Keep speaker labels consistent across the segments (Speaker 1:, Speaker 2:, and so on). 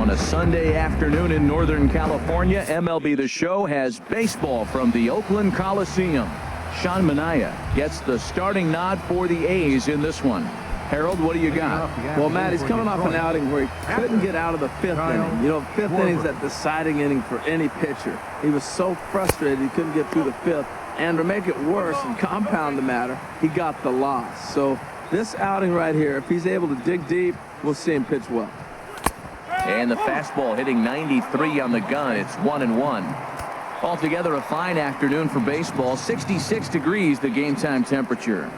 Speaker 1: On a Sunday afternoon in Northern California, MLB The Show has baseball from the Oakland Coliseum. Sean Manaea gets the starting nod for the A's in this one. Harold, what do you got?
Speaker 2: Well, Matt, he's coming off an outing where he couldn't get out of the fifth inning. You know, fifth inning's that deciding inning for any pitcher. He was so frustrated he couldn't get through the fifth. And to make it worse and compound the matter, he got the loss. So this outing right here, if he's able to dig deep, we'll see him pitch well.
Speaker 1: And the fastball hitting 93 on the gun. It's 1-1. Altogether, a fine afternoon for baseball. 66 degrees, the game time temperature.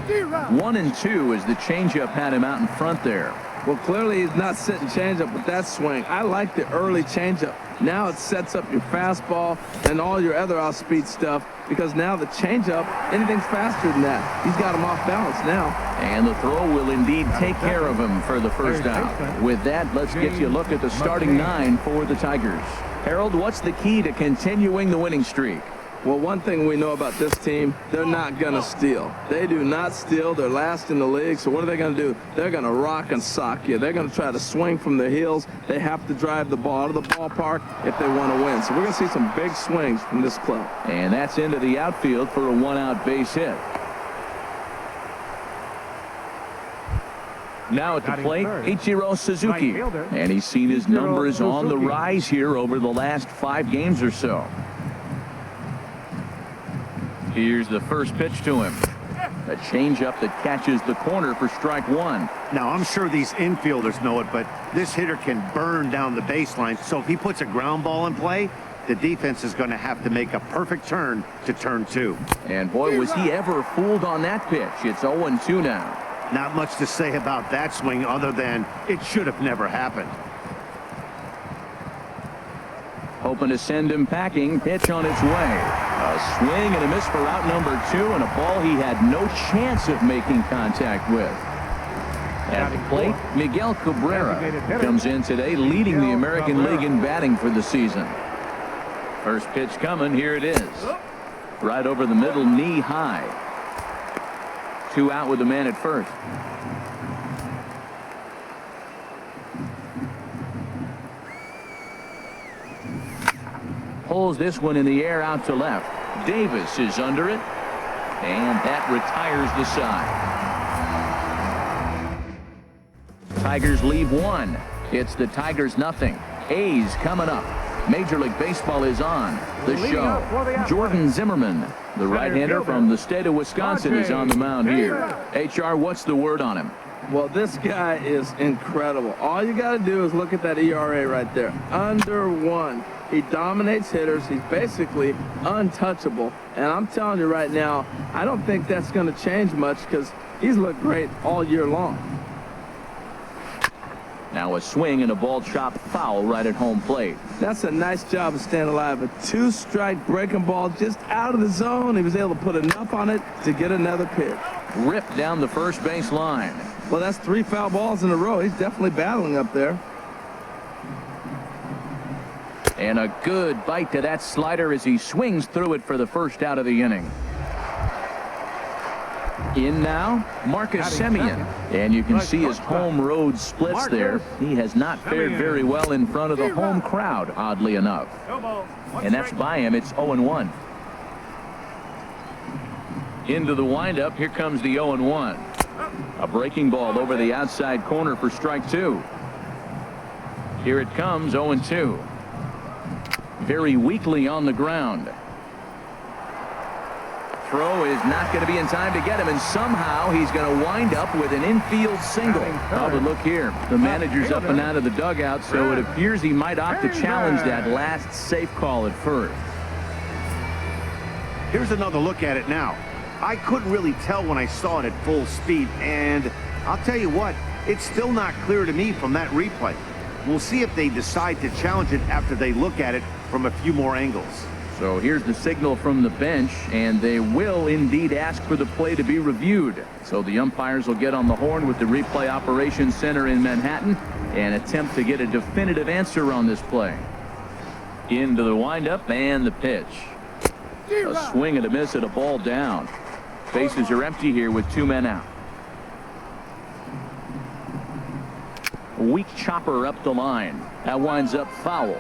Speaker 1: 1-2 as the changeup had him out in front there.
Speaker 2: Well, clearly he's not sitting changeup with that swing. I like the early changeup. Now it sets up your fastball and all your other off-speed stuff, because now the changeup, anything's faster than that. He's got him off balance now.
Speaker 1: And the throw will indeed take care of him for the first out. With that, let's get you a look at the starting nine for the Tigers. Harold, what's the key to continuing the winning streak?
Speaker 2: Well, one thing we know about this team, they're not going to steal. They do not steal. They're last in the league. So what are they going to do? They're going to rock and sock you. They're going to try to swing from their heels. They have to drive the ball out of the ballpark if they want to win. So we're going to see some big swings from this club.
Speaker 1: And that's into the outfield for a one-out base hit. Now at the plate, Ichiro Suzuki. And he's seen his numbers on the rise here over the last 5 games or so. Here's the first pitch to him. A changeup that catches the corner for strike one.
Speaker 3: Now, I'm sure these infielders know it, but this hitter can burn down the baseline. So if he puts a ground ball in play, the defense is going to have to make a perfect turn to turn 2.
Speaker 1: And boy, was he ever fooled on that pitch. It's 0-2 now.
Speaker 3: Not much to say about that swing other than it should have never happened.
Speaker 1: Hoping to send him packing. Pitch on its way. A swing and a miss for out number 2, and a ball he had no chance of making contact with. At the plate, Miguel Cabrera comes in today, leading the American League in batting for the season. First pitch coming. Here it is. Right over the middle, knee high. 2 out with the man at first. Pulls this one in the air out to left. Davis is under it, and that retires the side. Tigers leave 1. It's the Tigers nothing. A's coming up. Major League Baseball is on the show. Jordan Zimmerman, the right-hander from the state of Wisconsin, is on the mound here. HR, what's the word on him?
Speaker 2: Well, this guy is incredible. All you got to do is look at that ERA right there. Under 1. He dominates hitters. He's basically untouchable. And I'm telling you right now, I don't think that's going to change much because he's looked great all year long.
Speaker 1: Now a swing and a ball chopped foul right at home plate.
Speaker 2: That's a nice job of staying alive. A 2-strike breaking ball just out of the zone. He was able to put enough on it to get another pitch.
Speaker 1: Ripped down the first base line.
Speaker 2: Well, that's 3 foul balls in a row. He's definitely battling up there.
Speaker 1: And a good bite to that slider as he swings through it for the first out of the inning. In now, Marcus Semien. And you can see his home road splits there. He has not fared very well in front of the home crowd, oddly enough. And that's by him. It's 0-1. Into the windup. Here comes the 0-1. A breaking ball over the outside corner for strike 2. Here it comes, 0-2. Very weakly on the ground. Throw is not going to be in time to get him, and somehow he's going to wind up with an infield single. Oh, but look here. The manager's up and out of the dugout, so it appears he might opt to challenge that last safe call at first.
Speaker 3: Here's another look at it now. I couldn't really tell when I saw it at full speed, and I'll tell you what, it's still not clear to me from that replay. We'll see if they decide to challenge it after they look at it from a few more angles.
Speaker 1: So here's the signal from the bench, and they will indeed ask for the play to be reviewed. So the umpires will get on the horn with the replay operations center in Manhattan and attempt to get a definitive answer on this play. Into the windup and the pitch. A swing and a miss at a ball down. Bases are empty here with 2 men out. Weak chopper up the line. That winds up foul.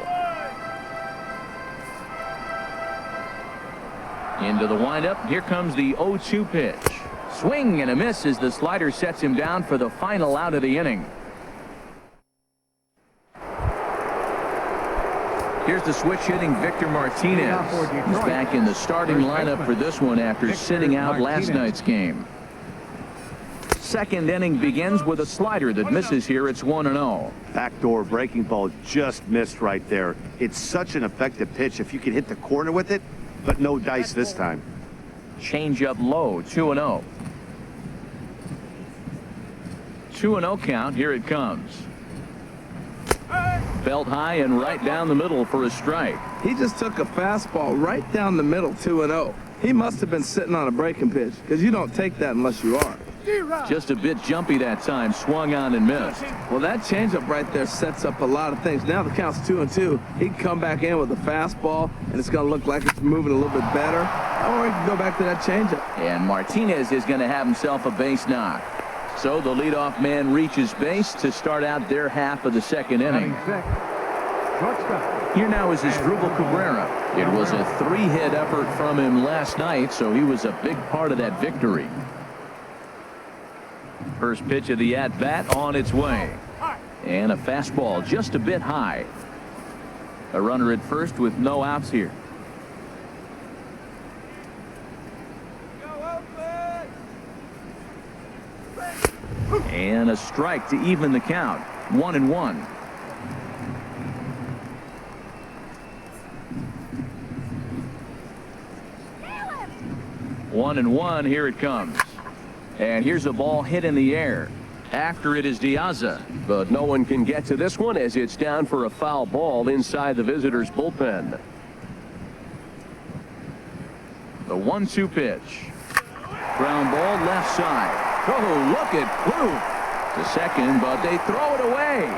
Speaker 1: Into the windup. Here comes the 0-2 pitch. Swing and a miss as the slider sets him down for the final out of the inning. Here's the switch hitting Victor Martinez. He's back in the starting lineup for this one after sitting out last night's game. Second inning begins with a slider that misses here. It's 1-0.
Speaker 3: Backdoor breaking ball just missed right there. It's such an effective pitch if you can hit the corner with it, but no dice this time.
Speaker 1: Change up low. 2-0. 2-0 count. Here it comes. Belt high and right down the middle for a strike.
Speaker 2: He just took a fastball right down the middle, 2-0. He must have been sitting on a breaking pitch, because you don't take that unless you are.
Speaker 1: Just a bit jumpy that time. Swung on and missed.
Speaker 2: Well, that changeup right there sets up a lot of things. Now the count's 2-2. He can come back in with a fastball, and it's going to look like it's moving a little bit better. Or he can go back to that changeup.
Speaker 1: And Martinez is going to have himself a base knock. So the leadoff man reaches base to start out their half of the second inning. Here now is Asdrubal Cabrera. It was a 3-hit effort from him last night, so he was a big part of that victory. First pitch of the at-bat on its way. And a fastball just a bit high. A runner at first with no outs here. And a strike to even the count. 1-1. 1-1. Here it comes. And here's a ball hit in the air. After it is Diaza, but no one can get to this one as it's down for a foul ball inside the visitors' bullpen. The 1-2 pitch. Ground ball left side. Oh, look at Klug to second, but they throw it away.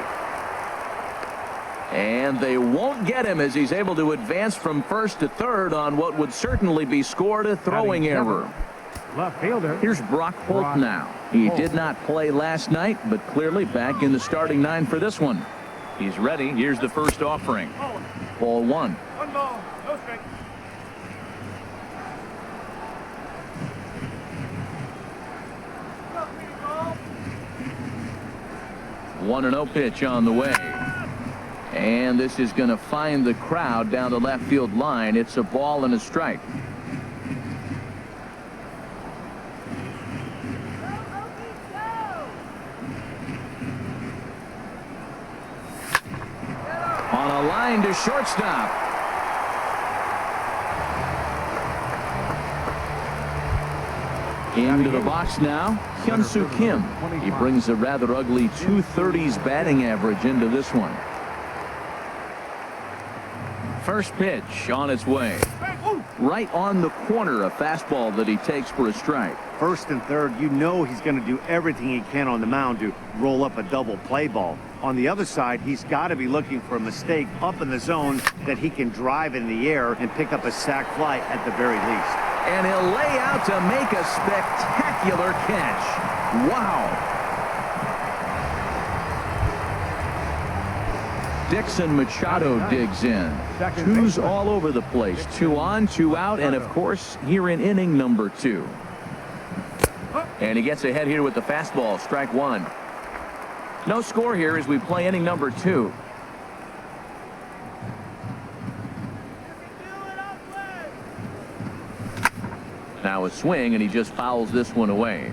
Speaker 1: And they won't get him as he's able to advance from first to third on what would certainly be scored a throwing error.
Speaker 4: Left fielder.
Speaker 1: Here's Brock Holt now. He did not play last night, but clearly back in the starting 9 for this one. He's ready. Here's the first offering. Ball 1.
Speaker 4: 1 ball, no strike.
Speaker 1: One 1-0 pitch on the way. And this is going to find the crowd down the left field line. It's a ball and a strike. On a line to shortstop. Into the box now, Hyun-Soo Kim. He brings a rather ugly 230s batting average into this one. First pitch on its way. Right on the corner, a fastball that he takes for a strike.
Speaker 3: First and third, you know he's going to do everything he can on the mound to roll up a double play ball. On the other side, he's got to be looking for a mistake up in the zone that he can drive in the air and pick up a sac fly at the very least.
Speaker 1: And he'll lay out to make a spectacular catch. Wow. Dixon Machado digs in. Twos all over the place. 2 on, 2 out, and of course here in inning number 2. And he gets ahead here with the fastball. Strike 1. No score here as we play inning number 2. Now a swing, and he just fouls this one away.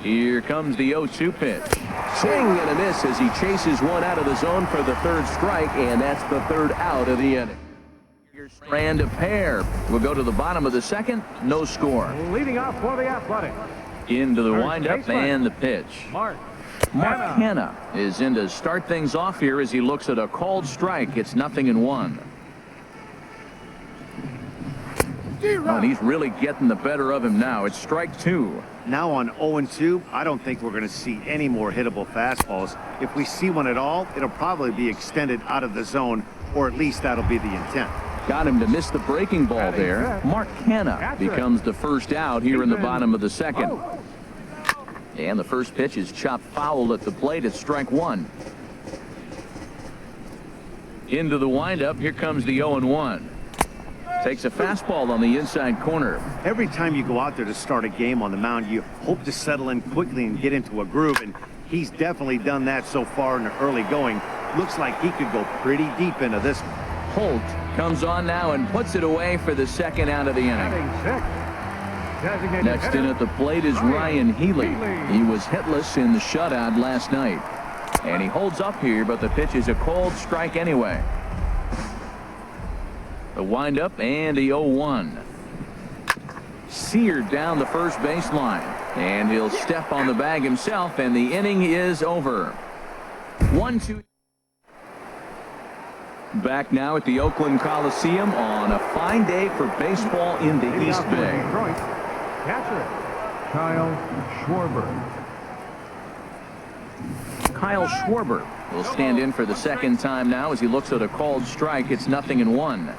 Speaker 1: Here comes the 0-2 pitch. Swing and a miss as he chases one out of the zone for the third strike, and that's the third out of the inning. Strand a pair. We'll go to the bottom of the second. No score.
Speaker 4: Leading off for the Athletic.
Speaker 1: Into the windup and the pitch. Mark Hanna is in to start things off here as he looks at a called strike. It's 0-1. Oh, and he's really getting the better of him now. It's strike 2.
Speaker 3: Now on 0-2, I don't think we're going to see any more hittable fastballs. If we see one at all, it'll probably be extended out of the zone, or at least that'll be the intent.
Speaker 1: Got him to miss the breaking ball there. Mark Canna becomes the first out here in the bottom of the second. And the first pitch is chopped foul at the plate. It's strike one. Into the windup. Here comes the 0-1. Takes a fastball on the inside corner.
Speaker 3: Every time you go out there to start a game on the mound, you hope to settle in quickly and get into a groove, and he's definitely done that so far in the early going. Looks like he could go pretty deep into this one.
Speaker 1: Holt comes on now and puts it away for the second out of the inning. Next in at the plate is Ryan Healy. He was hitless in the shutout last night. And he holds up here, but the pitch is a cold strike anyway. The windup and the 0-1. Seared down the first baseline. And he'll step on the bag himself, and the inning is over. 1-2. Back now at the Oakland Coliseum on a fine day for baseball in the East Bay.
Speaker 4: Catcher, Kyle Schwarber.
Speaker 1: Kyle Schwarber will stand in for the second time now as he looks at a called strike. It's 0-1.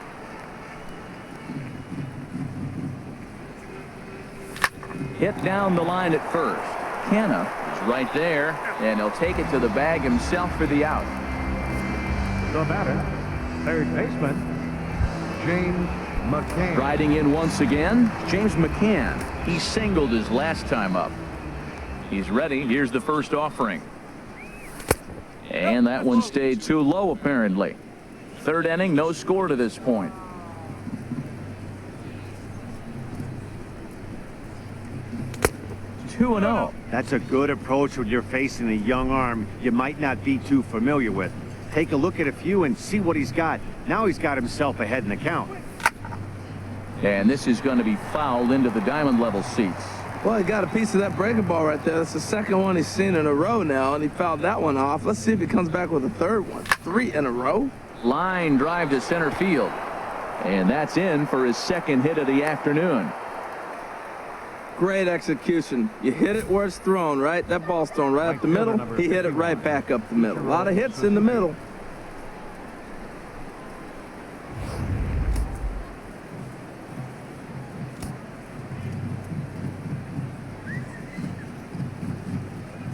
Speaker 1: Hit down the line at first. Canna is right there, and he'll take it to the bag himself for the out.
Speaker 4: The batter, third baseman, James McCann.
Speaker 1: Riding in once again, James McCann. He singled his last time up. He's ready. Here's the first offering. And that one stayed too low, apparently. Third inning, no score to this point. Two and 0.
Speaker 3: That's a good approach when you're facing a young arm you might not be too familiar with. Take a look at a few and see what he's got. Now he's got himself ahead in the count.
Speaker 1: And this is going to be fouled into the diamond level seats.
Speaker 2: Well, he got a piece of that breaking ball right there. That's the second one he's seen in a row now, and he fouled that one off. Let's see if he comes back with a third one. 3 in a row.
Speaker 1: Line drive to center field. And that's in for his second hit of the afternoon.
Speaker 2: Great execution. You hit it where it's thrown, right? That ball's thrown right up the middle. He hit it right back up the middle. A lot of hits in the middle.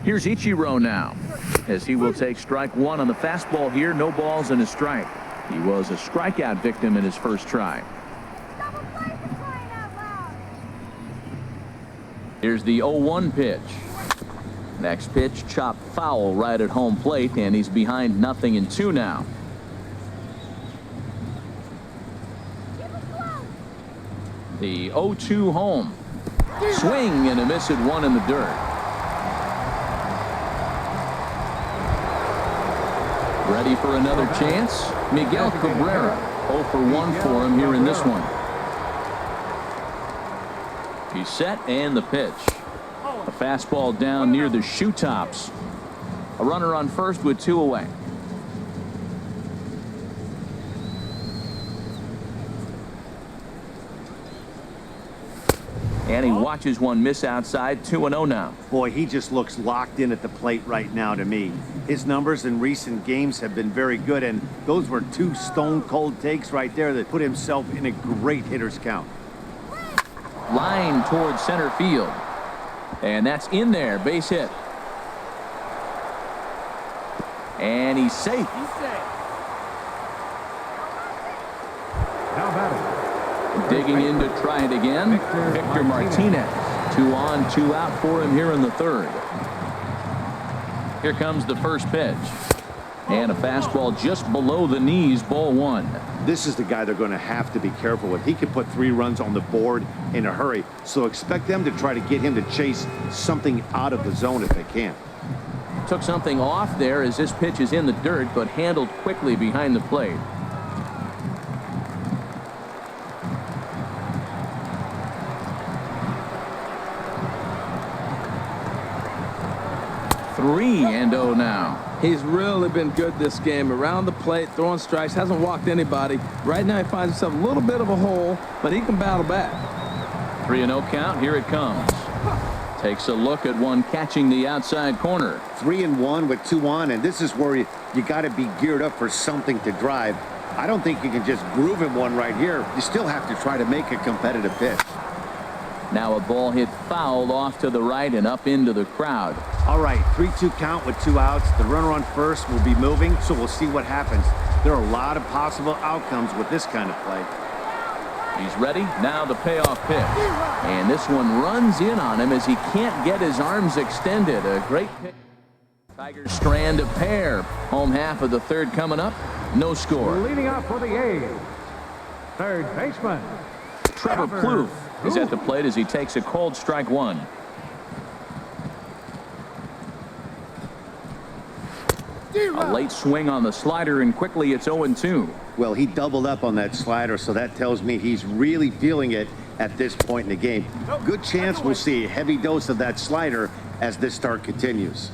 Speaker 1: Here's Ichiro now, as he will take strike one on the fastball here. No balls and a strike. He was a strikeout victim in his first try. Here's the 0-1 pitch. Next pitch, chopped foul right at home plate, and he's behind 0-2 now. The 0-2 home. Swing and a miss at one in the dirt. Ready for another chance? Miguel Cabrera. 0 for 1 for him here in this one. He's set, and the pitch. A fastball down near the shoe tops. A runner on first with 2 away. And he watches one miss outside. 2-0 now.
Speaker 3: Boy, he just looks locked in at the plate right now to me. His numbers in recent games have been very good, and those were 2 stone-cold takes right there that put himself in a great hitter's count.
Speaker 1: Line towards center field. And that's in there. Base hit. And he's safe.
Speaker 4: Now batting.
Speaker 1: Digging in to try it again. Victor Martinez. 2 on, 2 out for him here in the third. Here comes the first pitch. And a fastball just below the knees, ball 1.
Speaker 3: This is the guy they're going to have to be careful with. He can put 3 runs on the board in a hurry, so expect them to try to get him to chase something out of the zone if they can.
Speaker 1: Took something off there as this pitch is in the dirt, but handled quickly behind the plate. Three and 0 now.
Speaker 2: He's really been good this game. Around the plate, throwing strikes, hasn't walked anybody. Right now he finds himself a little bit of a hole, but he can battle back.
Speaker 1: 3-0 count. Here it comes. Takes a look at one catching the outside corner.
Speaker 3: 3-1 with 2 on, and this is where you got to be geared up for something to drive. I don't think you can just groove him one right here. You still have to try to make a competitive pitch.
Speaker 1: Now a ball hit foul off to the right and up into the crowd.
Speaker 3: All right, 3-2 count with 2 outs. The runner on first will be moving, so we'll see what happens. There are a lot of possible outcomes with this kind of play.
Speaker 1: He's ready. Now the payoff pitch. And this one runs in on him as he can't get his arms extended. A great pitch. Tigers strand a pair. Home half of the third coming up. No score.
Speaker 4: Leading off for the A's, third baseman
Speaker 1: Trevor Plouffe is at the plate as he takes a cold strike one. A late swing on the slider, and quickly it's 0-2.
Speaker 3: Well, he doubled up on that slider, so that tells me he's really feeling it at this point in the game. Good chance we'll see a heavy dose of that slider as this start continues.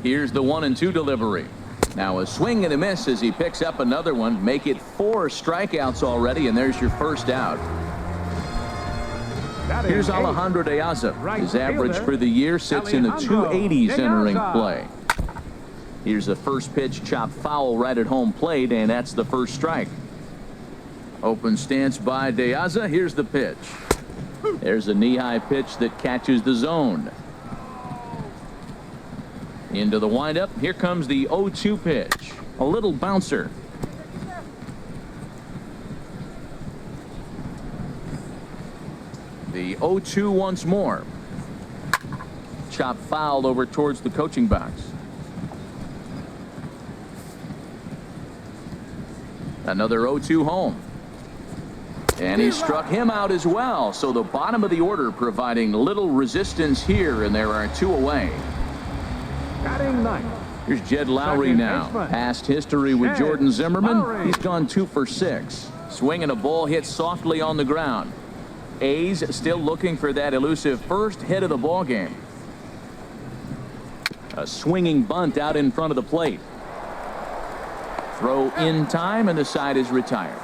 Speaker 1: Here's the 1-2 delivery. Now a swing and a miss as he picks up another one. Make it 4 strikeouts already, and there's your first out. Here's Alejandro De Aza. His average for the year sits in the 280s entering play. Here's the first pitch, chopped foul right at home plate, and that's the first strike. Open stance by De Aza. Here's the pitch. There's a knee-high pitch that catches the zone. Into the windup. Here comes the 0-2 pitch. A little bouncer. The 0-2 once more. Chop foul over towards the coaching box. Another 0-2 home. And he struck him out as well. So the bottom of the order providing little resistance here, and there are 2 away.
Speaker 4: Batting ninth.
Speaker 1: Here's Jed Lowry now. Past history with Jordan Zimmerman. He's gone 2 for 6. Swinging a ball hit softly on the ground. A's still looking for that elusive first hit of the ball game. A swinging bunt out in front of the plate. Throw in time, and the side is retired.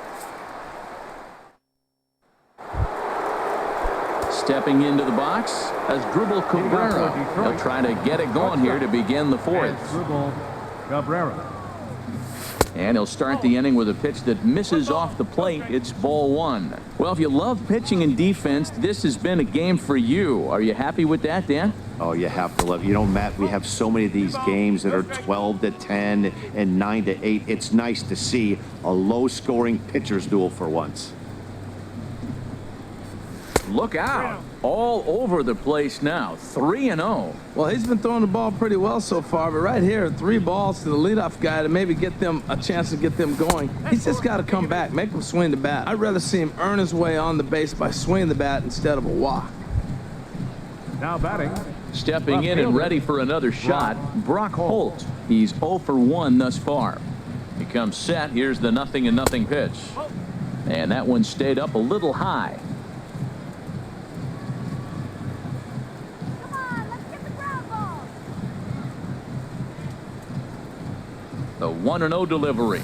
Speaker 1: Stepping into the box as Dribble Cabrera. He'll try to get it going here to begin the 4th.
Speaker 4: Cabrera.
Speaker 1: And he'll start the inning with a pitch that misses off the plate. It's ball 1. Well, if you love pitching and defense, this has been a game for you. Are you happy with that, Dan?
Speaker 3: Oh, you have to love. You know, Matt, we have so many of these games that are 12-10 and 9-8. It's nice to see a low-scoring pitcher's duel for once.
Speaker 1: Look out. All over the place now. 3-0.
Speaker 2: Well, he's been throwing the ball pretty well so far, but right here, 3 balls to the leadoff guy to maybe get them a chance to get them going. He's just got to come back, make him swing the bat. I'd rather see him earn his way on the base by swinging the bat instead of a walk.
Speaker 4: Now batting.
Speaker 1: Stepping in and ready for another shot, Brock Holt. He's 0 for 1 thus far. He comes set. Here's the 0-0 pitch. And that one stayed up a little high. The 1-0 delivery.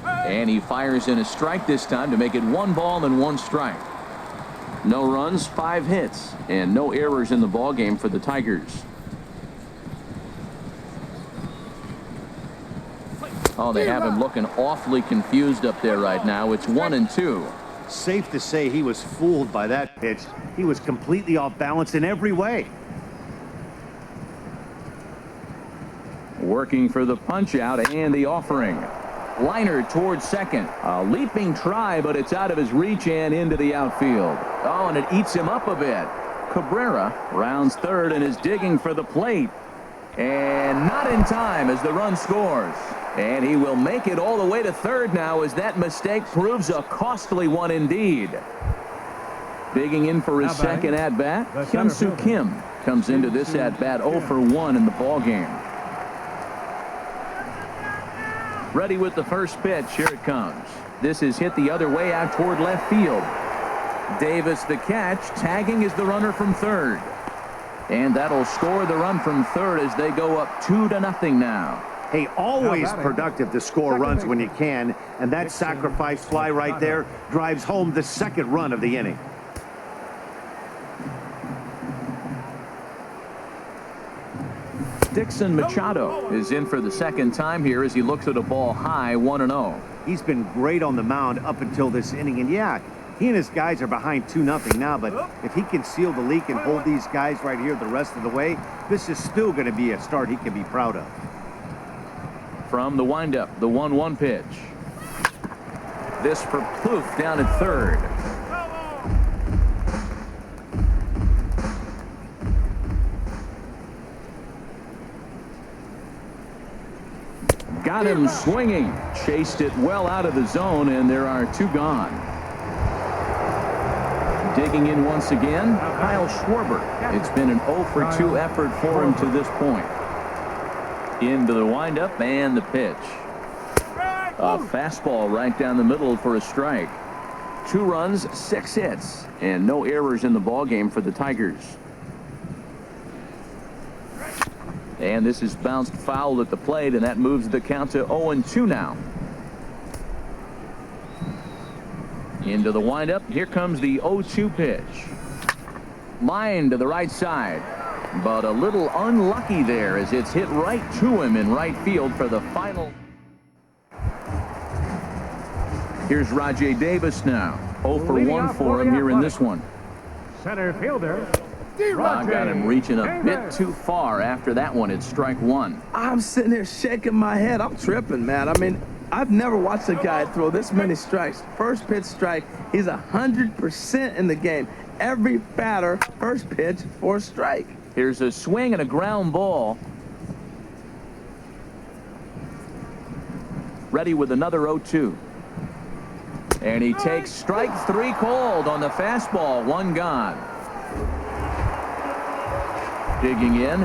Speaker 1: And he fires in a strike this time to make it 1 ball and 1 strike. No runs, 5 hits, and no errors in the ball game for the Tigers. Oh, they have him looking awfully confused up there right now. It's 1-2.
Speaker 3: Safe to say he was fooled by that pitch. He was completely off balance in every way.
Speaker 1: Working for the punch out and the offering. Liner towards second. A leaping try, but it's out of his reach and into the outfield. Oh, and it eats him up a bit. Cabrera rounds third and is digging for the plate. And not in time as the run scores. And he will make it all the way to third now as that mistake proves a costly one indeed. Digging in for his second at-bat, Hyun-Soo Kim comes into this at-bat 0 for 1 in the ball game. Ready with the first pitch. Here it comes. This is hit the other way out toward left field. Davis the catch. Tagging is the runner from third. And that'll score the run from third as they go up 2-0 now.
Speaker 3: Hey, always productive to score runs when you can, and that sacrifice fly right there drives home the second run of the inning.
Speaker 1: Dixon Machado is in for the second time here as he looks at a ball high, 1-0.
Speaker 3: He's been great on the mound up until this inning, and yeah, he and his guys are behind 2-0 now, but if he can seal the leak and hold these guys right here the rest of the way, this is still going to be a start he can be proud of.
Speaker 1: From the windup, the 1-1 pitch. This for Plouffe down at third. Got him swinging. Chased it well out of the zone, and there are 2 gone. Digging in once again, Kyle Schwarber. It's been an 0 for 2 effort for him to this point. Into the windup and the pitch. A fastball right down the middle for a strike. 2 runs, 6 hits, and no errors in the ballgame for the Tigers. And this is bounced foul at the plate, and that moves the count to 0-2 now. Into the windup. Here comes the 0-2 pitch. Line to the right side, but a little unlucky there as it's hit right to him in right field for the final. Here's Rajay Davis now. 0 for 1 for him here in this one.
Speaker 4: Center fielder.
Speaker 1: Got him reaching a bit too far after that one. It's strike 1.
Speaker 2: I'm sitting here shaking my head. I'm tripping, man. I mean, I've never watched a guy throw this many strikes. First pitch strike, he's 100% in the game. Every batter, first pitch for a strike.
Speaker 1: Here's a swing and a ground ball. Ready with another 0-2. And he takes strike 3 called on the fastball. 1 gone. Digging in,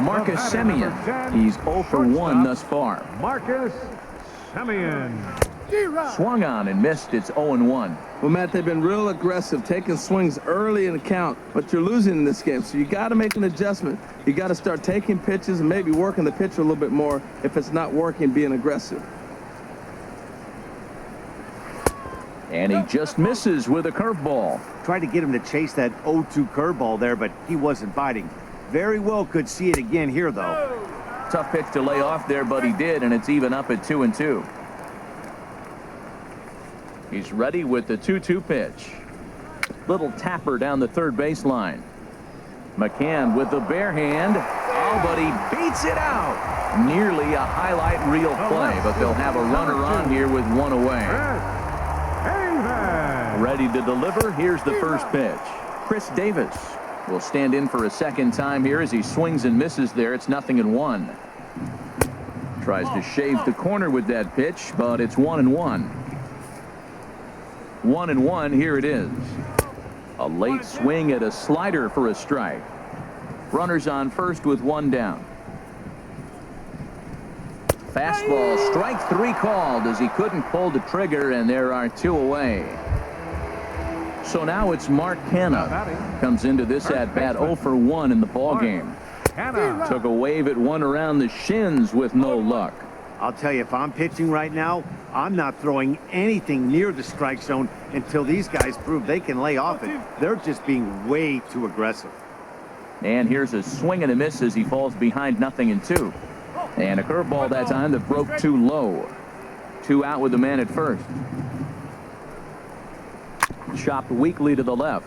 Speaker 1: Marcus Semien. He's 0 for 1 thus far.
Speaker 4: Marcus Semien.
Speaker 1: Swung on and missed. It's 0-1.
Speaker 2: Well, Matt, they've been real aggressive, taking swings early in the count, but you're losing in this game, so you got to make an adjustment. You got to start taking pitches and maybe working the pitcher a little bit more if it's not working, being aggressive.
Speaker 1: And he just misses with a curveball.
Speaker 3: Tried to get him to chase that 0-2 curveball there, but he wasn't biting. Very well could see it again here, though.
Speaker 1: Tough pitch to lay off there, but he did, and it's even up at 2-2. He's ready with the 2-2 pitch. Little tapper down the third baseline. McCann with the bare hand. Oh, but he beats it out. Nearly a highlight reel play, but they'll have a runner on here with 1 away. Ready to deliver. Here's the first pitch. Chris Davis will stand in for a second time here as he swings and misses there. It's 0-1. Tries to shave the corner with that pitch, but it's 1-1. 1-1. Here it is. A late swing at a slider for a strike. Runners on first with 1 down. Fastball, strike 3 called as he couldn't pull the trigger, and there are 2 away. So now it's Mark Canha. Comes into this at-bat 0 for 1 in the ballgame. Took a wave at one around the shins with no luck.
Speaker 3: I'll tell you, if I'm pitching right now, I'm not throwing anything near the strike zone until these guys prove they can lay off it. They're just being way too aggressive.
Speaker 1: And here's a swing and a miss as he falls behind 0-2. And a curveball that time that broke too low. 2 out with the man at first. Chopped weakly to the left.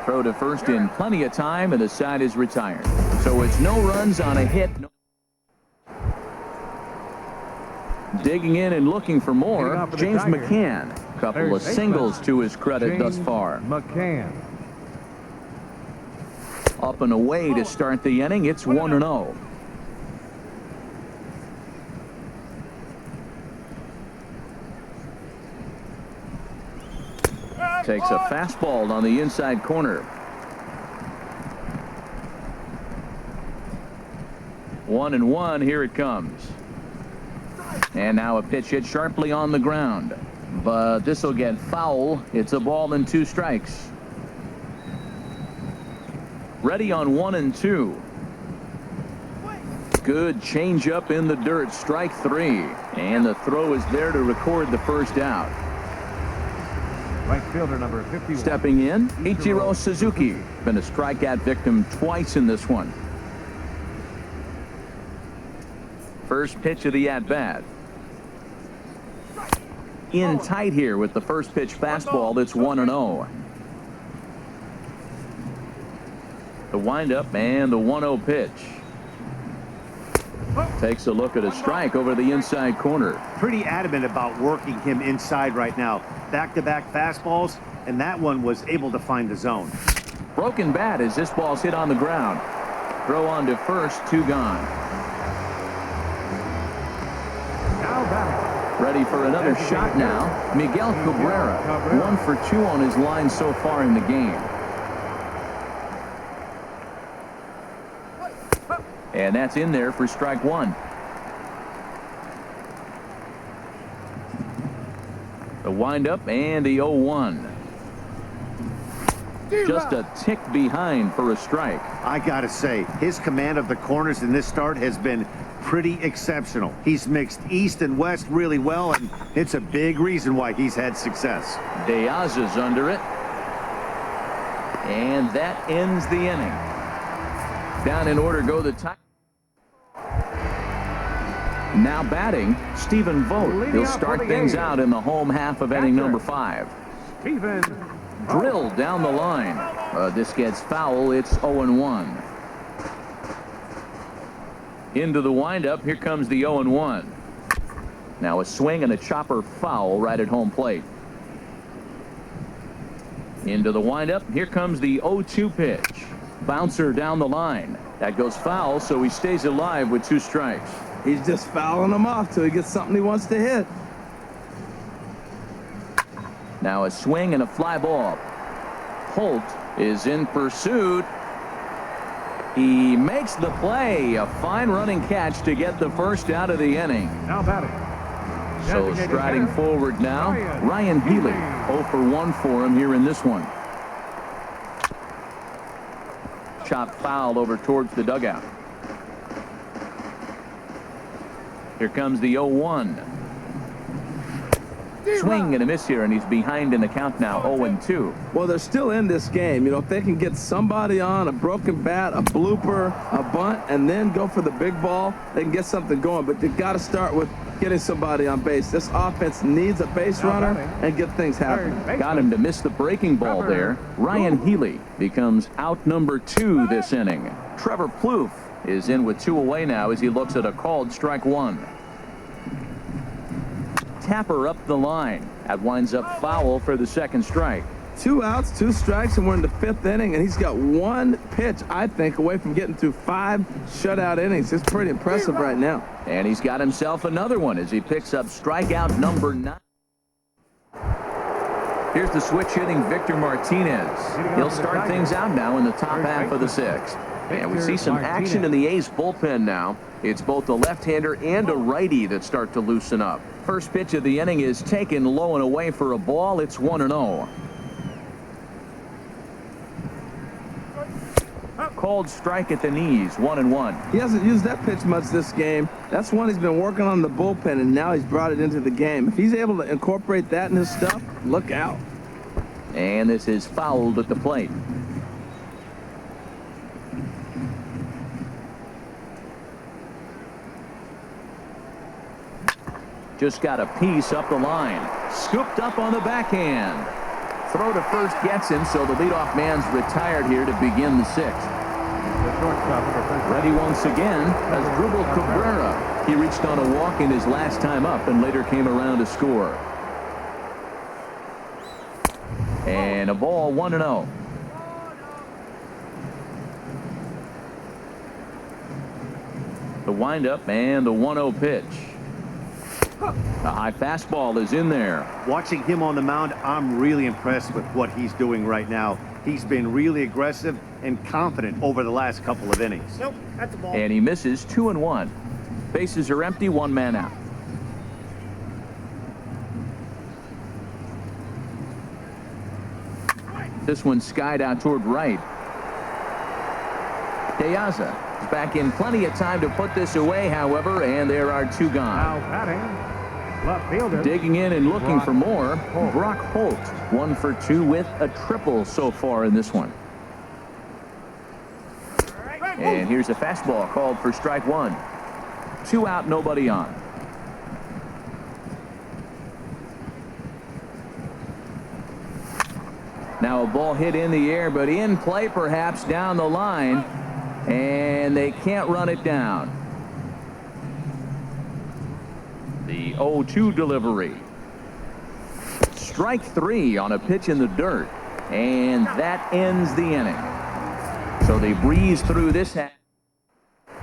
Speaker 1: Throw to first in plenty of time, and the side is retired. So it's no runs on a hit. Digging in and looking for more, James McCann. Couple of singles to his credit thus far.
Speaker 4: McCann.
Speaker 1: Up and away to start the inning. It's 1-0. Takes a fastball on the inside corner. 1-1. Here it comes. And now a pitch hit sharply on the ground. But this will get foul. It's a ball and 2 strikes. Ready on 1-2. Good changeup in the dirt. Strike 3. And the throw is there to record the first out.
Speaker 4: Right fielder number 51.
Speaker 1: Stepping in, Ichiro Suzuki. Been a strikeout victim twice in this one. First pitch of the at-bat. In tight here with the first pitch fastball that's 1-0. The windup and the 1-0 pitch. Takes a look at a strike over the inside corner.
Speaker 3: Pretty adamant about working him inside right now. Back-to-back fastballs, and that one was able to find the zone.
Speaker 1: Broken bat as this ball's hit on the ground. Throw on to first, 2 gone.
Speaker 4: Now batting.
Speaker 1: Ready for another shot now. Miguel Cabrera, 1 for 2 on his line so far in the game. And that's in there for strike 1. The windup and the 0-1. Just a tick behind for a strike.
Speaker 3: I gotta say, his command of the corners in this start has been pretty exceptional. He's mixed east and west really well, and it's a big reason why he's had success.
Speaker 1: Diaz under it. And that ends the inning. Down in order go the Tigers. Now batting, Stephen Vogt. He'll start things out in the home half of inning number 5.
Speaker 4: Stephen.
Speaker 1: Drilled down the line. This gets foul. It's 0-1. Into the windup. Here comes the 0-1. Now a swing and a chopper foul right at home plate. Into the windup. Here comes the 0-2 pitch. Bouncer down the line. That goes foul, so he stays alive with 2 strikes.
Speaker 2: He's just fouling them off till he gets something he wants to hit.
Speaker 1: Now a swing and a fly ball. Holt is in pursuit. He makes the play. A fine running catch to get the first out of the inning.
Speaker 4: Now batting.
Speaker 1: So striding forward now, Ryan Healy. 0 for 1 for him here in this one. Chop foul over towards the dugout. Here comes the 0-1. Swing and a miss here, and he's behind in the count now, 0-2.
Speaker 2: Well, they're still in this game. You know, if they can get somebody on, a broken bat, a blooper, a bunt, and then go for the big ball, they can get something going. But you got to start with getting somebody on base. This offense needs a base runner and get things happening.
Speaker 1: Got him to miss the breaking ball there. Ryan Healy becomes out number 2 this inning. Trevor Plouffe is in with 2 away now as he looks at a called strike 1. Tapper up the line. That winds up foul for the second strike.
Speaker 2: 2 outs, 2 strikes, and we're in the 5th inning, and he's got 1 pitch, I think, away from getting through 5 shutout innings. It's pretty impressive right now.
Speaker 1: And he's got himself another one as he picks up strikeout number 9. Here's the switch hitting Victor Martinez. He'll start things out now in the top half of the 6th. And we see some action in the A's bullpen now. It's both a left-hander and a righty that start to loosen up. First pitch of the inning is taken low and away for a ball. It's 1-0. Called strike at the knees, 1-1.
Speaker 2: He hasn't used that pitch much this game. That's one he's been working on the bullpen, and now he's brought it into the game. If he's able to incorporate that in his stuff, look out.
Speaker 1: And this is fouled at the plate. Just got a piece up the line. Scooped up on the backhand. Throw to first gets him, so the leadoff man's retired here to begin the 6th. Ready once again as Dribble Cabrera. He reached on a walk in his last time up and later came around to score. And a ball, 1-0. The windup and the 1-0 pitch. The high fastball is in there.
Speaker 3: Watching him on the mound, I'm really impressed with what he's doing right now. He's been really aggressive and confident over the last couple of innings.
Speaker 5: Nope, that's the ball.
Speaker 1: And he misses 2-1. Bases are empty, 1 man out. This one skied out toward right. Diaz is back in plenty of time to put this away, however, and there are 2 gone.
Speaker 4: Now batting. Left fielder.
Speaker 1: Digging in and looking for more, Brock Holt. 1 for 2 with a triple so far in this one. And here's a fastball called for strike 1. 2 out, nobody on. Now a ball hit in the air, but in play perhaps down the line, and they can't run it down. The 0-2 delivery. Strike 3 on a pitch in the dirt, and that ends the inning. So they breeze through this half.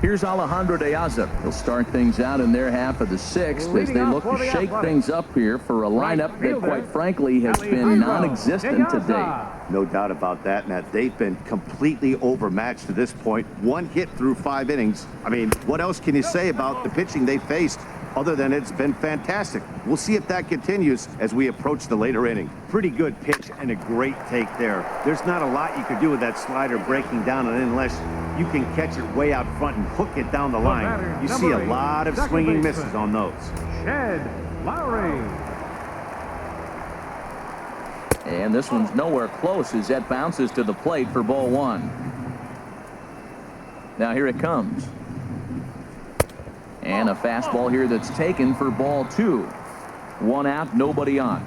Speaker 1: Here's Alejandro De Aza. He'll start things out in their half of the 6th as they look to shake things up here for a lineup that, quite frankly, has been non-existent to date.
Speaker 3: No doubt about that, Matt. They've been completely overmatched to this point. 1 hit through 5 innings. I mean, what else can you say about the pitching they faced other than it's been fantastic? We'll see if that continues as we approach the later inning. Pretty good pitch and a great take there. There's not a lot you could do with that slider breaking down unless you can catch it way out front and hook it down the line. You see a lot of swinging misses on those.
Speaker 4: Shed Lowry.
Speaker 1: And this one's nowhere close as that bounces to the plate for ball 1. Now here it comes. And a fastball here that's taken for ball 2. 1 out, nobody on.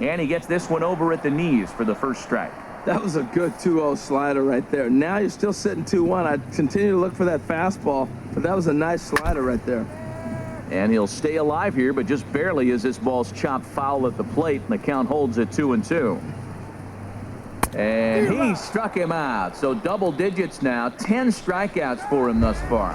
Speaker 1: And he gets this one over at the knees for the first strike.
Speaker 2: That was a good 2-0 slider right there. Now you're still sitting 2-1. I'd continue to look for that fastball, but that was a nice slider right there.
Speaker 1: And he'll stay alive here, but just barely as this ball's chopped foul at the plate, and the count holds at 2-2. And he struck him out. So double digits now. 10 strikeouts for him thus far.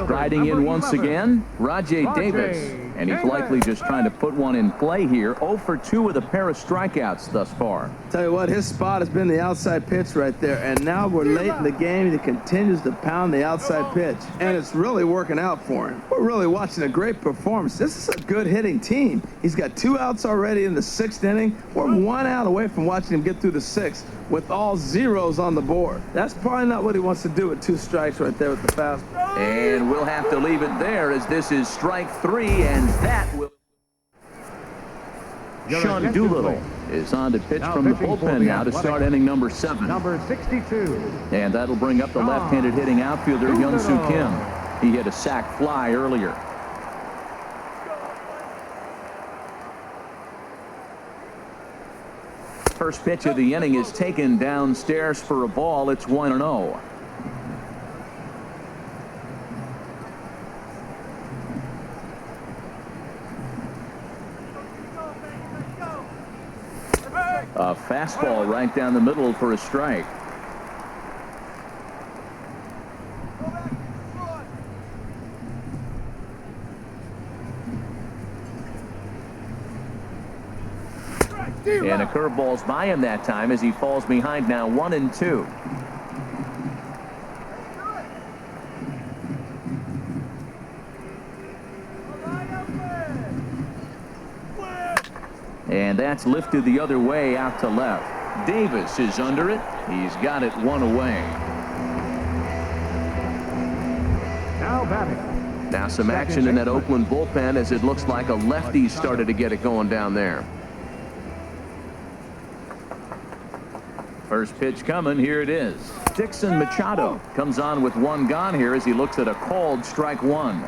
Speaker 1: Riding in once again, Rajay Davis. And he's likely just trying to put one in play here. 0 for 2 with a pair of strikeouts thus far.
Speaker 2: Tell you what, his spot has been the outside pitch right there. And now we're late in the game. He continues to pound the outside pitch. And it's really working out for him. We're really watching a great performance. This is a good hitting team. He's got 2 outs already in the 6th inning. We're 1 out away from watching him get through the 6th with all zeros on the board. That's probably not what he wants to do with 2 strikes right there with the fastball.
Speaker 1: And we'll have to leave it there as this is strike 3, and that will... Sean Doolittle is on to pitch from the bullpen now to start inning number 7.
Speaker 4: Number 62.
Speaker 1: And that'll bring up the left-handed hitting outfielder, Hyun-Soo Kim. He hit a sac fly earlier. First pitch of the inning is taken downstairs for a ball. It's 1-0. A fastball right down the middle for a strike. And a curveball's by him that time as he falls behind now 1-2. And that's lifted the other way out to left. Davis is under it. He's got it 1 away.
Speaker 4: Now batting.
Speaker 1: Now some action in that Oakland bullpen as it looks like a lefty started to get it going down there. First pitch coming. Here it is. Dixon Machado comes on with 1 gone here as he looks at a called strike 1.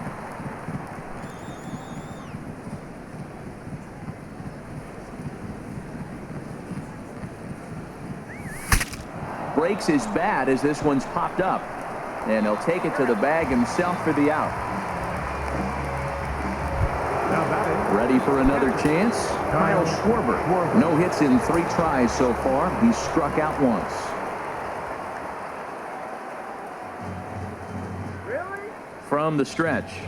Speaker 1: Breaks his bat as this one's popped up, and he'll take it to the bag himself for the out. Ready for another chance? Kyle Schwarber. No hits in 3 tries so far. He's struck out once. From the stretch.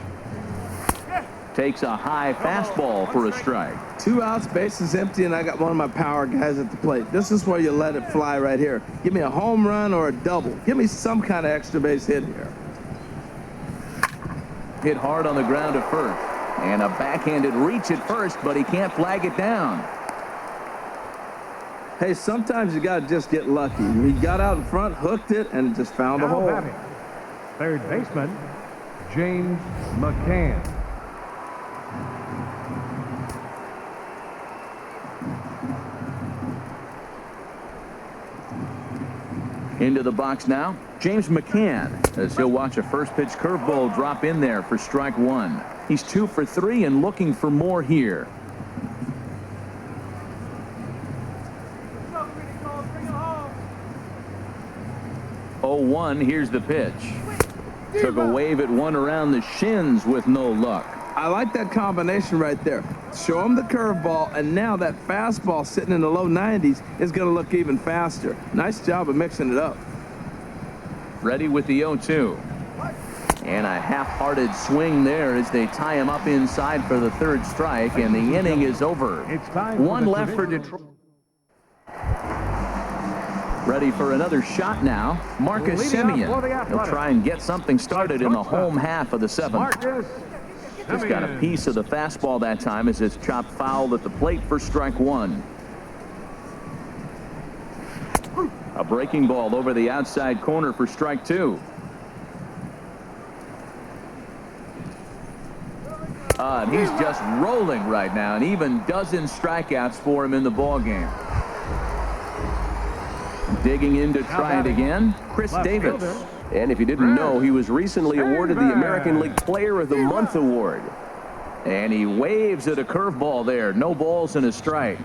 Speaker 1: Takes a high fastball for a strike.
Speaker 2: 2 outs, bases empty, and I got one of my power guys at the plate. This is where you let it fly right here. Give me a home run or a double. Give me some kind of extra base hit here.
Speaker 1: Hit hard on the ground to first. And a backhanded reach at first, but he can't flag it down.
Speaker 2: Hey, sometimes you got to just get lucky. He got out in front, hooked it, and just found a hole.
Speaker 4: Batting. Third baseman, James McCann.
Speaker 1: Into the box now, James McCann, as he'll watch a first pitch curveball drop in there for strike one. He's 2 for 3 and looking for more here. Oh, 1, here's the pitch. Took a wave at one around the shins with no luck.
Speaker 2: I like that combination right there. Show him the curveball, and now that fastball sitting in the low 90s is going to look even faster. Nice job of mixing it up.
Speaker 1: Ready with the 0-2. And a half-hearted swing there as they tie him up inside for the third strike, and the inning is over. One left for Detroit. Ready for another shot now, Marcus Semien. He'll try and get something started in the home half of the seventh. Just got a piece of the fastball that time as it's chopped foul at the plate for strike one. A breaking ball over the outside corner for strike two. And he's just rolling right now, and even dozen strikeouts for him in the ball game. Digging in to try it again, Chris Davis.
Speaker 5: And if you didn't know, he was recently awarded the American League Player of the Month award.
Speaker 1: And he waves at a curveball there. No balls and a strike.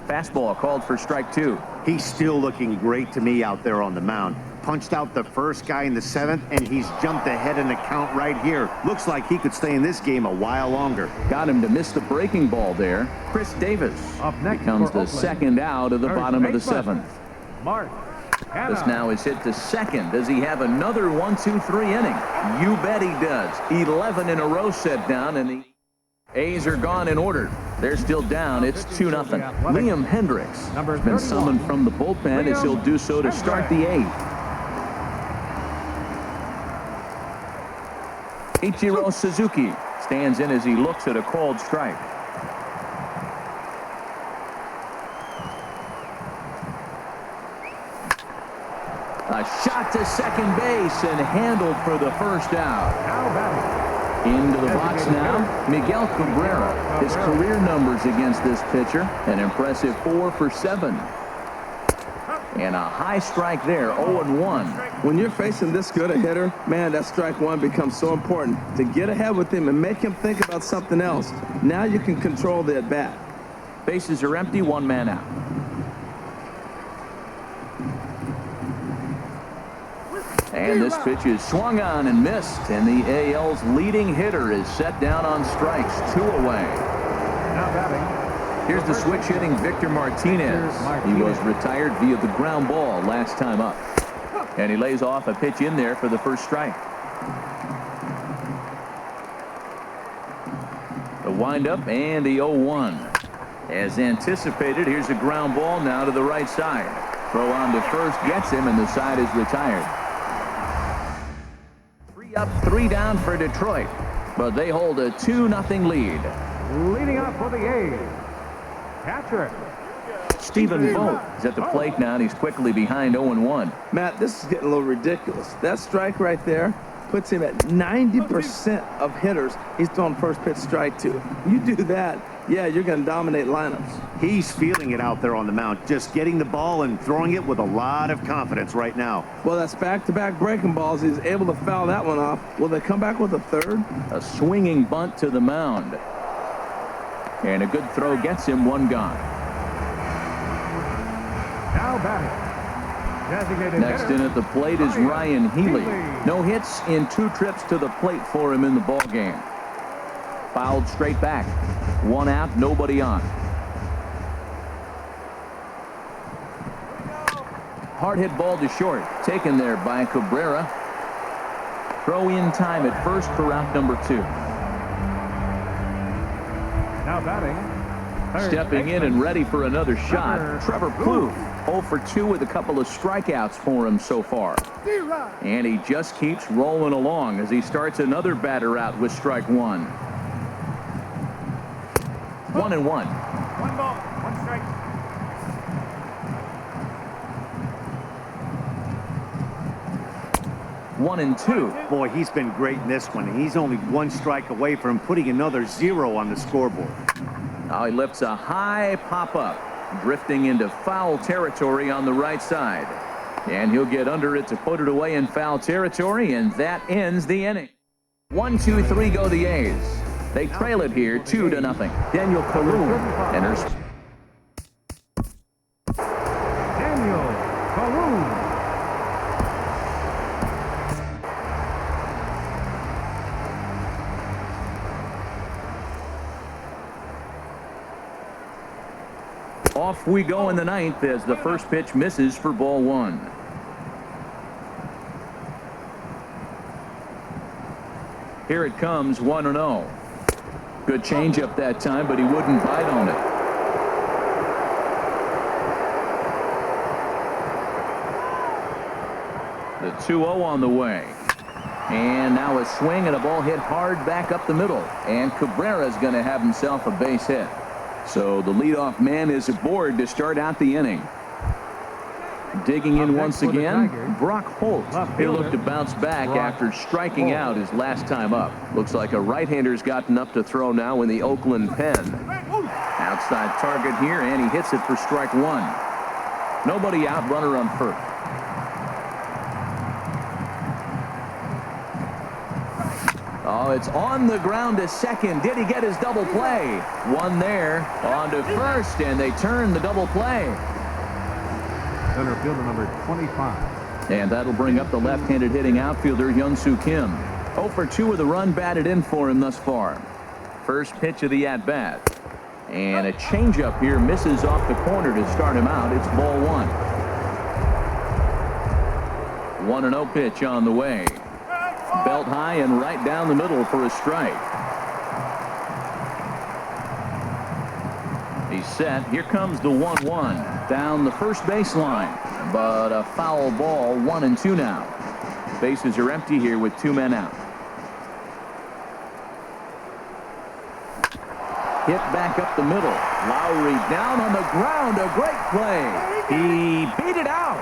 Speaker 1: Fastball called for strike two.
Speaker 3: He's still looking great to me out there on the mound. Punched out the first guy in the seventh, and he's jumped ahead in the count right here. Looks like he could stay in this game a while longer.
Speaker 1: Got him to miss the breaking ball there. Chris Davis becomes the second out of the bottom of the seventh. This now is hit to second. Does he have another 1-2-3 inning? You bet he does. 11 in a row set down, and the A's are gone in order. They're still down. It's 2-0. Liam Hendricks has been summoned from the bullpen as he'll do so to start the eighth. Ichiro Suzuki stands in as he looks at a called strike. A shot to second base and handled for the first out. Into the box now, Miguel Cabrera. His career numbers against this pitcher, an impressive 4 for 7. And a high strike there, 0-1.
Speaker 2: When you're facing this good a hitter, man, that strike one becomes so important to get ahead with him and make him think about something else. Now you can control the at-bat.
Speaker 1: Bases are empty, one man out. And this pitch is swung on and missed, and the AL's leading hitter is set down on strikes, 2 away. Here's the switch hitting Victor Martinez. He was retired via the ground ball last time up. And he lays off a pitch in there for the first strike. The windup and the 0-1. As anticipated, here's a ground ball now to the right side. Throw on to first gets him, and the side is retired. 3 up, 3 down for Detroit. But they hold a 2-0 lead.
Speaker 4: Leading off for the A's, catcher
Speaker 1: Stephen Vogt is at the plate now, and he's quickly behind 0-1.
Speaker 2: Matt, this is getting a little ridiculous. That strike right there puts him at 90% of hitters he's throwing first pitch strike to. You do that, yeah, you're going to dominate lineups.
Speaker 3: He's feeling it out there on the mound, just getting the ball and throwing it with a lot of confidence right now.
Speaker 2: Well, that's back-to-back breaking balls. He's able to foul that one off. Will they come back with a third?
Speaker 1: A swinging bunt to the mound. And a good throw gets him, 1 gone.
Speaker 4: now batting.
Speaker 1: Next in at the plate is Ryan Healy. No hits in 2 trips to the plate for him in the ball game. Fouled straight back. 1 out, nobody on. Hard hit ball to short, taken there by Cabrera. Throw in time at first for out number 2.
Speaker 4: Now batting.
Speaker 1: Stepping in and ready for another shot, Trevor Plouffe. 0 for 2 with a couple of strikeouts for him so far. And he just keeps rolling along as he starts another batter out with strike 1. 1-1.
Speaker 4: 1 ball, 1 strike.
Speaker 1: One and 2.
Speaker 3: Boy, he's been great in this one. He's only 1 strike away from putting another 0 on the scoreboard.
Speaker 1: Now he lifts a high pop up. drifting into foul territory on the right side. And he'll get under it to put it away in foul territory, and that ends the inning. 1-2-3 go the A's. They trail it here 2-0. Daniel Calhoun enters.
Speaker 4: Daniel Calhoun.
Speaker 1: Off we go in the ninth as the first pitch misses for ball one. Here it comes, 1-0. Good changeup that time, but he wouldn't bite on it. The 2-0 on the way. And now a swing and a ball hit hard back up the middle. And Cabrera's going to have himself a base hit. So the leadoff man is aboard to start out the inning. Digging in once again, Brock Holt. He'll look to bounce back after striking out his last time up. Looks like a right-hander's gotten up to throw now in the Oakland pen. Outside target here, and he hits it for strike one. Nobody out, runner on first. Oh, it's on the ground to second. Did he get his double play? One there, on to first, and they turn the double play.
Speaker 4: Center fielder number 25.
Speaker 1: And that'll bring up the left-handed hitting outfielder, Young-Soo Kim. 0 for 2 with a run batted in for him thus far. First pitch of the at-bat. And a changeup here misses off the corner to start him out. It's ball one. 1-0 pitch on the way. Belt high and right down the middle for a strike. He's set. Here comes the 1-1 down the first baseline, but a foul ball. 1-2 now. Bases are empty here with 2 men out. Hit back up the middle. Lowry down on the ground. A great play. He beat it out.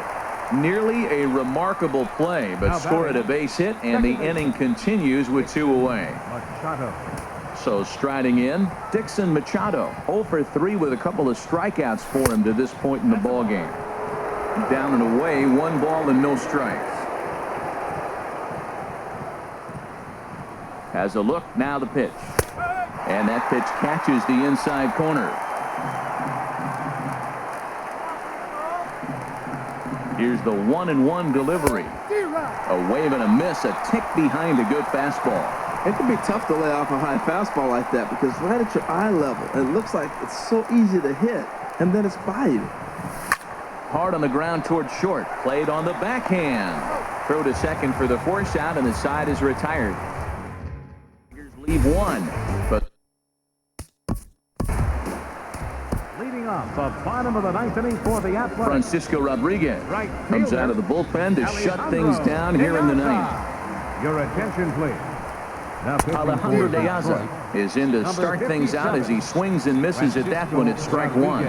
Speaker 1: Nearly a remarkable play, but scored a base hit, and the inning continues with 2 away.
Speaker 4: Machado.
Speaker 1: So striding in, Dixon Machado, 0 for 3 with a couple of strikeouts for him to this point in the ball game. Down and away, 1 ball and no strikes. Has a look, now the pitch. And that pitch catches the inside corner. Here's the 1-1 delivery. A wave and a miss, a tick behind a good fastball.
Speaker 2: It can be tough to lay off a high fastball like that because right at your eye level, it looks like it's so easy to hit, and then it's by you.
Speaker 1: Hard on the ground towards short. Played on the backhand. Throw to second for the force out, and the side is retired. Leave one, but
Speaker 4: Leading off the bottom of the ninth inning for the Athletics.
Speaker 1: Francisco Rodriguez comes out of the bullpen to shut things down here in the ninth.
Speaker 4: Your attention, please. Now
Speaker 1: Alejandro De Aza is in to start things out as he swings and misses at that one at strike one.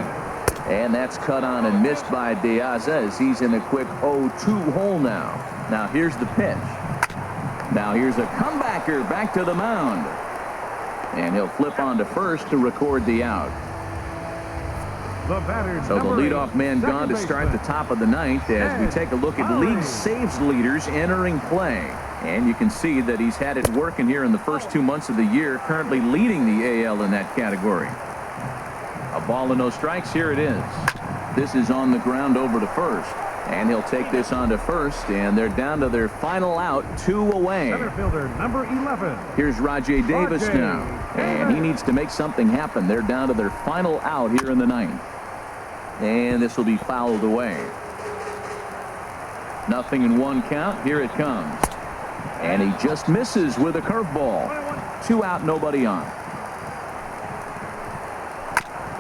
Speaker 1: And that's cut on and missed by De Aza as he's in a quick 0-2 hole now. Now here's the pitch. Now here's a comebacker back to the mound. And he'll flip on to first to record the out. So the leadoff man gone to start the top of the ninth as we take a look at league saves leaders entering play. And you can see that he's had it working here in the first 2 months of the year, currently leading the AL in that category. A ball and no strikes. Here it is. This is on the ground over to first. And he'll take this on to first, and they're down to their final out, 2 away.
Speaker 4: Center fielder number 11.
Speaker 1: Here's Rajay Davis now, and he needs to make something happen. They're down to their final out here in the ninth. And this will be fouled away. 0-1 count. Here it comes. And he just misses with a curveball. 2 out, nobody on.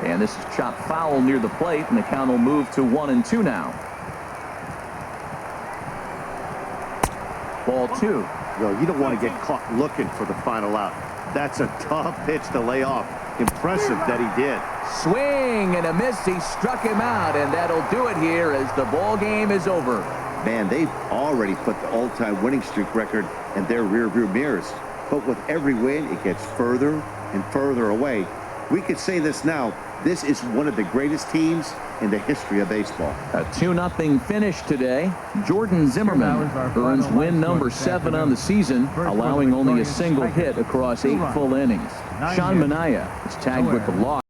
Speaker 1: And this is chopped foul near the plate, and the count will move to 1-2 now. Ball 2.
Speaker 3: You don't want to get caught looking for the final out. That's a tough pitch to lay off. Impressive that he did.
Speaker 1: Swing and a miss. He struck him out, and that'll do it here as the ball game is over.
Speaker 3: Man, they've already put the all-time winning streak record in their rearview mirrors. But with every win, it gets further and further away. We could say this now. This is one of the greatest teams in the history of baseball.
Speaker 1: A 2-0 finish today. Jordan Zimmerman earns win number 7 on the season, allowing only a single hit across 8 full innings. Sean Manaea is tagged with the loss.